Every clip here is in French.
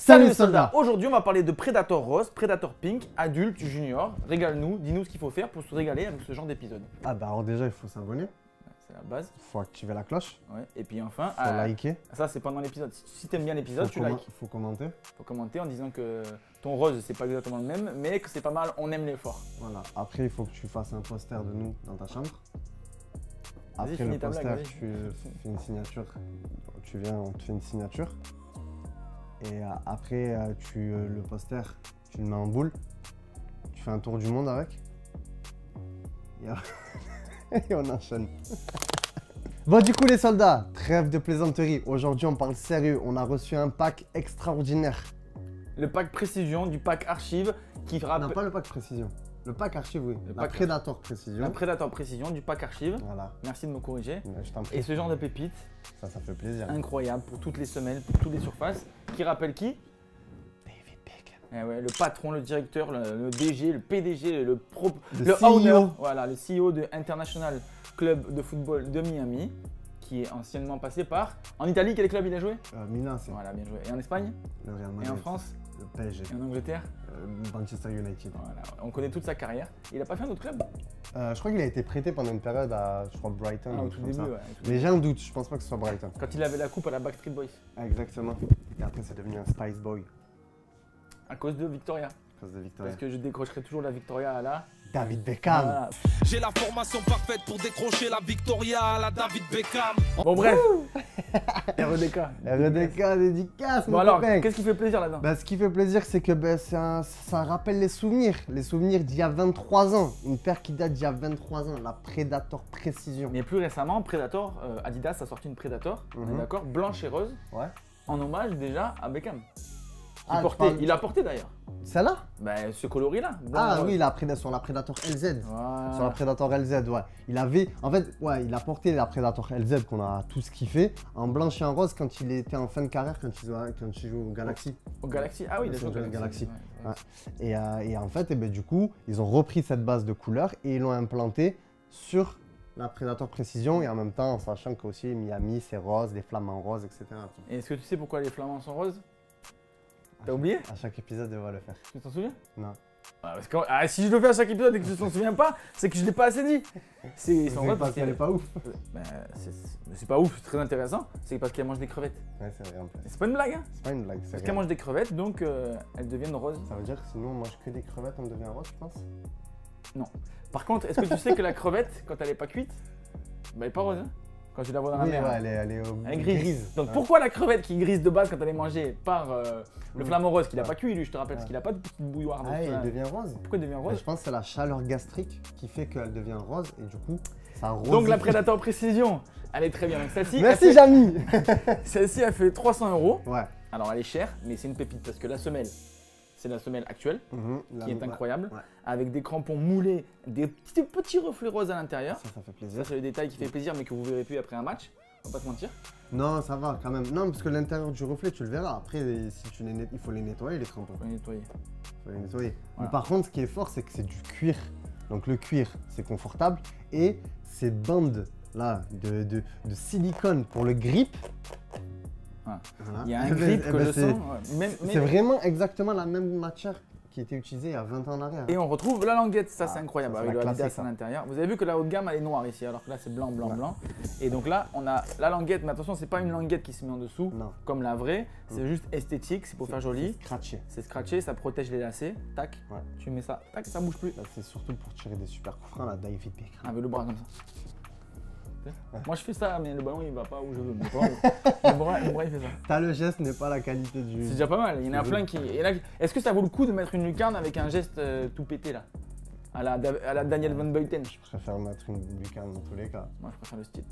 Salut les soldats. Aujourd'hui, on va parler de Predator Rose, Predator Pink, adulte, junior. Régale-nous, dis-nous ce qu'il faut faire pour se régaler avec ce genre d'épisode. Ah bah alors déjà, il faut s'abonner. C'est la base. Il faut activer la cloche. Ouais. Et puis enfin, Il faut liker. Ça c'est pendant l'épisode. Si t'aimes bien l'épisode, tu likes. Il faut commenter. Il faut commenter en disant que ton rose, c'est pas exactement le même, mais que c'est pas mal, on aime l'effort. Voilà. Après, il faut que tu fasses un poster de nous dans ta chambre. Après finis le ta poster, blague, tu fais une signature. Tu viens, on te fait une signature. Et après, le poster, tu le mets en boule. Tu fais un tour du monde avec. Et on enchaîne. Bon, du coup, les soldats, trêve de plaisanterie. Aujourd'hui, on parle sérieux. On a reçu un pack extraordinaire. Le pack précision du pack archive qui rappelle. Non, pas le pack précision. Le pack archive, oui. La Predator précision. La Predator précision du pack archive. Voilà. Merci de me corriger. Je t'en prie. Et ce genre de pépites. Ça fait plaisir. Incroyable pour toutes les semaines, pour toutes les surfaces. Qui rappelle qui? David Beckham. Eh ouais, le patron, le directeur, le DG, le PDG, le CEO. owner. Voilà, le CEO de International Club de football de Miami, qui est anciennement passé par. En Italie, quel club il a joué? Milan, c'est. Voilà, bien joué. Et en Espagne? Le Real Madrid. Et en France? Le PSG. Et en Angleterre? Manchester United. Voilà, on connaît toute sa carrière. Il a pas fait un autre club? Je crois qu'il a été prêté pendant une période à, je crois, Brighton. Au tout début, ouais. Mais j'ai un doute, je pense pas que ce soit Brighton. Quand il avait la coupe à la Backstreet Boys. Exactement. Et après, c'est devenu un Spice Boy. À cause de Victoria. À cause de Victoria. Parce que je décrocherai toujours la Victoria à la David Beckham. Voilà. J'ai la formation parfaite pour décrocher la Victoria à la David Beckham. Bon bref. REDK. REDK, dédicace, Bon mon alors, copain. qu'est-ce qui fait plaisir là-dedans? Bah, ce qui fait plaisir, c'est que ça rappelle les souvenirs d'il y a 23 ans. Une paire qui date d'il y a 23 ans, la Predator Précision. Mais plus récemment, Predator, Adidas a sorti une Predator, on est d'accord, blanche et rose, Ouais. en hommage déjà à Beckham. Ah, Il l'a porté d'ailleurs. Celle-là? Ben, ce coloris-là. blanc et Ah rose. oui, sur la Predator LZ. Voilà. Sur la Predator LZ, ouais. Il a porté la Predator LZ qu'on a tous kiffé en blanche et en rose quand il était en fin de carrière, quand il joue au Galaxy. Au Galaxy. Ah oui, il a joué au Los Angeles Galaxy. Galaxy. Ouais. Et en fait, du coup, ils ont repris cette base de couleurs et ils l'ont implantée sur la Predator Précision et en même temps en sachant qu'aussi Miami c'est rose, des flamants roses, etc. Et est-ce que tu sais pourquoi les flamants sont roses? T'as oublié? À chaque épisode, on va le faire. Tu t'en souviens? Non. Parce que, si je le fais à chaque épisode et que je t'en souviens pas, c'est que je l'ai pas assez dit. Ils sont roses parce qu'elle est pas ouf. Ben, c'est pas ouf, c'est très intéressant. C'est parce qu'elle mange des crevettes. Ouais, c'est vrai en plus. C'est pas une blague, hein? C'est pas une blague, c'est Parce vrai. qu'elle mange des crevettes, donc elles deviennent roses. Ça veut dire que sinon on mange que des crevettes, on devient rose, je pense. Non. Par contre, est-ce que tu sais que la crevette, quand elle est pas cuite, bah, elle est pas rose, hein? Quand tu la vois dans la Oui, mer. ouais, hein. elle est Elle est grise. Donc Ouais. pourquoi la crevette qui est grise de base quand elle est mangée par le flamant rose qui l'a pas cuit lui, je te rappelle, parce qu'il a pas de petite bouilloire. Ah, dessus, il hein. devient rose. Pourquoi il devient Mais rose? je pense que c'est la chaleur gastrique qui fait qu'elle devient rose et du coup, ça rose. Donc la Predator Précision, elle est très bien. Donc celle-ci, Merci Jamy. celle-ci elle fait 300 €. Ouais. Alors elle est chère, mais c'est une pépite parce que la semelle, c'est la semelle actuelle qui est incroyable, Ouais. avec des crampons moulés, des petits reflets roses à l'intérieur. Ça fait Ça plaisir. c'est le détail qui fait plaisir, mais que vous verrez plus après un match. On va pas se mentir. Non, ça va quand même. Non, parce que l'intérieur du reflet, tu le verras. Après, si tu il faut les nettoyer, les crampons. Faut les nettoyer. Il faut les nettoyer. Voilà. Mais par contre, ce qui est fort, c'est que c'est du cuir. Donc le cuir, c'est confortable. Et ces bandes là de silicone pour le grip. Voilà. Voilà. Il y a un Eh ben, grip eh que ben, je c'est- sens. Ouais. C'est vraiment exactement la même matière qui était utilisée il y a 20 ans en arrière. Et on retrouve la languette, ça c'est Ah, incroyable, ça, c'est avec la le Adidas classique, à ça. l'intérieur. Vous avez vu que la haut de gamme elle est noire ici, alors que là c'est blanc, blanc, Ouais. blanc. Et donc là on a la languette, mais attention, c'est pas une languette qui se met en dessous, Non. comme la vraie, c'est juste esthétique, c'est pour faire joli. C'est scratché. C'est scratché, ça protège les lacets, tac, Ouais. tu mets ça, tac, ça bouge plus. Là, c'est surtout pour tirer des super coups francs, la David Beckham. Avec le bras comme ça. Moi je fais ça, mais le ballon il va pas où je veux. Mais toi, le bras il fait ça. T'as le geste n'est pas la qualité du. C'est déjà pas mal, il y en a C'est plein joli. qui. Est-ce que ça vaut le coup de mettre une lucarne avec un geste tout pété là, à la Daniel Van Buyten? Je préfère mettre une lucarne dans tous les cas. Moi je préfère le style.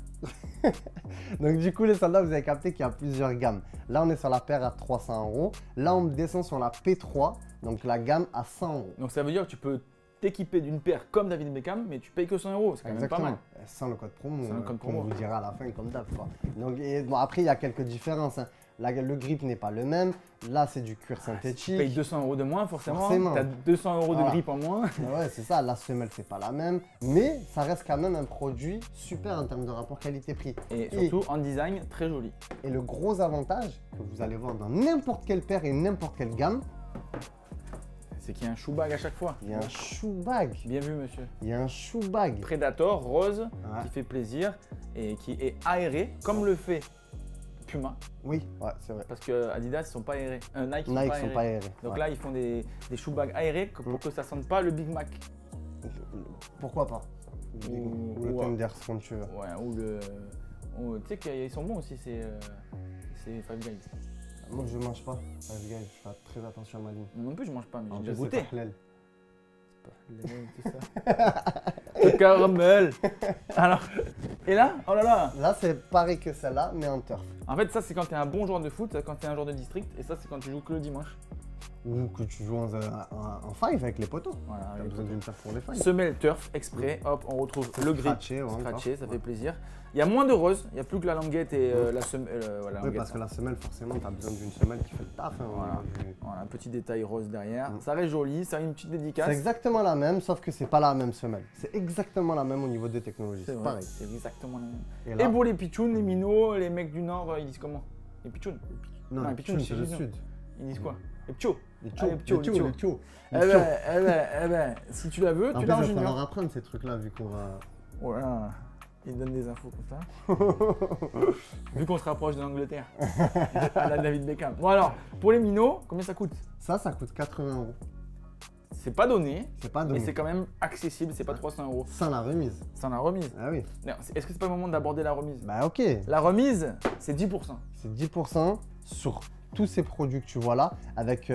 Donc du coup les soldats, vous avez capté qu'il y a plusieurs gammes. Là on est sur la paire à 300 €. Là on descend sur la P3, donc la gamme à 100 €. Donc ça veut dire que tu peux t'équiper d'une paire comme David Beckham, mais tu payes que 100 €, c'est quand même pas mal. Sans le code promo, Sans le code promo. on vous dira à la fin comme d'hab. Quoi. Donc bon, après il y a quelques différences. Hein. le grip n'est pas le même. Là, c'est du cuir Tu synthétique. payes 200 € de moins, forcément. Forcément. Tu as 200 € de Voilà. grip en moins. Ouais, c'est ça, la semelle, c'est pas la même. Mais ça reste quand même un produit super en termes de rapport qualité-prix. Et surtout, en design, très joli. Et le gros avantage que vous allez voir dans n'importe quelle paire et n'importe quelle gamme, C'est qu'il y a un shoe bag à chaque fois. il y a un shoe bag. Bien vu, monsieur. Il y a un shoe bag. Predator rose Ouais. qui fait plaisir et qui est aéré comme le fait Puma Oui, ouais, c'est vrai. parce que Adidas ils sont pas aérés. Nike sont Nike pas sont aérés. pas aérés. Donc Ouais. là ils font des shoe bags aérés pour que ça sente pas le Big Mac. Pourquoi pas Ou- le ou- Thunder, comme tu veux. Ouais, tu sais qu'ils sont bons aussi ces Five Guys. Moi, je mange pas. Five Guys, je fais très attention à ma ligne. Moi non plus je mange pas mais En j'ai déjà plus, goûté. c'est pas halal. Tout ça. Le caramel. Alors, et là, oh là là. Là, c'est pareil que celle-là, mais en turf. En fait ça c'est quand t'es un bon joueur de foot, quand t'es un joueur de district et ça c'est quand tu joues que le dimanche. Ou que tu joues en five avec les poteaux. Voilà. T'as besoin d'une paire pour les fives. Semelle turf exprès, hop, on retrouve le grip Scratché, ouais, scratché, encore. ça fait plaisir. Il y a moins de rose, il n'y a plus que la languette et la semelle. Voilà, Oui, languette. parce que la semelle, forcément, t'as besoin d'une semelle qui fait le taf. Hein, Voilà. Voilà, un petit détail rose derrière. Ça reste joli, ça a une petite dédicace. C'est exactement la même, sauf que c'est pas la même semelle. C'est exactement la même au niveau des technologies. C'est C'est vrai, pareil. c'est exactement la même. Et Et là, pour les pitchouns, les minots, les mecs du Nord, ils disent comment? Les pitchouns? non, les les pitchouns, pitchouns, c'est le chez nous. sud. Ils disent quoi? Les pchos. Les Ah, les pchos, les pchos. les tchos. Eh ben, si tu la veux, En tu plus, l'as en il va falloir junior. apprendre ces trucs-là, vu qu'on va... Voilà, ils donnent des infos comme ça. Vu qu'on se rapproche de l'Angleterre. À la David Beckham. Bon alors, pour les minots, combien ça coûte? Ça coûte 80 €. C'est pas donné, C'est pas mais donné. c'est quand même accessible, c'est pas 300 €. Sans la remise. Sans la remise. Ah oui. Non, est-ce que c'est pas le moment d'aborder la remise? Bah ok. La remise, c'est 10%. C'est 10% sur tous ces produits que tu vois là. Avec,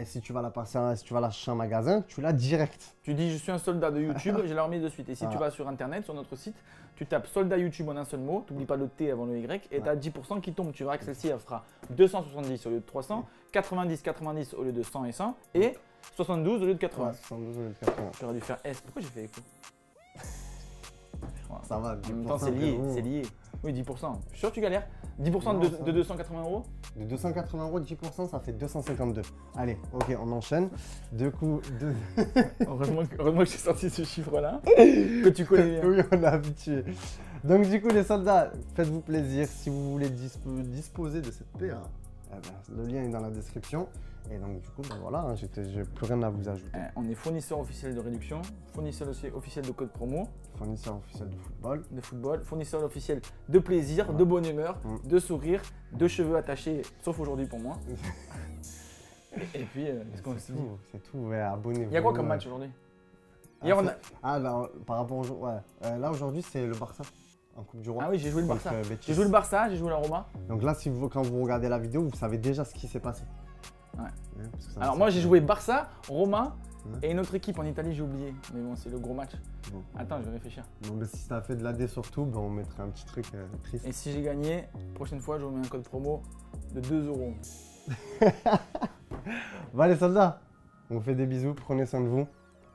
si tu vas la passer, si tu vas la chercher en magasin, tu l'as direct. Tu dis je suis un soldat de YouTube, j'ai la remise de suite. Et si Voilà. tu vas sur internet, sur notre site, tu tapes soldat YouTube en un seul mot, t'oublies pas le T avant le Y, et tu as 10% qui tombe. Tu verras que celle-ci elle fera 270 au lieu de 300, 90 au lieu de 100 et 100, et 72 au lieu de 80. Ouais, 72 au lieu de 80. J'aurais dû faire S. Pourquoi j'ai fait écho? Voilà. Ça va. En même temps, c'est 10%, lié, frérot. c'est lié. Oui, 10%. Je suis sûr que tu galères. 10% Non, de, ça va. de 280 €. De 280 €, 10%, ça fait 252. Allez, ok, on enchaîne. Du coup, Heureusement que j'ai sorti ce chiffre-là, que tu connais bien. oui, on est habitué. Donc du coup, les soldats, faites-vous plaisir. Si vous voulez disposer de cette paire, eh ben, le lien est dans la description. Et donc du coup, ben voilà, hein, j'ai plus rien à vous ajouter. On est fournisseur officiel de réduction, fournisseur aussi officiel de code promo, Fournisseur officiel de football. fournisseur officiel de plaisir, Voilà. de bonne humeur, Mm. de sourire, de cheveux attachés, sauf aujourd'hui pour moi. Et puis, qu'est-ce qu'on se dit? C'est tout, ouais, abonnez-vous. Il y a quoi comme match aujourd'hui? Hier, on a... Ah, là, par rapport au jour, ouais. Là, aujourd'hui, c'est le Barça en Coupe du Roi. Ah oui, j'ai joué le contre, Barça. Betis. J'ai joué le Barça, j'ai joué la Roma. Donc là, quand vous regardez la vidéo, vous savez déjà ce qui s'est passé. Ouais. Parce que ça Alors va moi, j'ai sortir. joué Barça, Roma Ouais. et une autre équipe en Italie, j'ai oublié. Mais bon, c'est le gros match. Bon. Attends, je vais réfléchir. Donc si t'as fait de l'AD surtout, ben, on mettrait un petit truc triste. Et si j'ai gagné, prochaine fois, je vous mets un code promo de 2 €. Bon, les soldats, on vous fait des bisous, prenez soin de vous.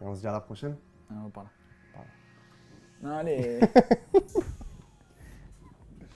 Et on se dit à la prochaine. Ah, on parle. Allez.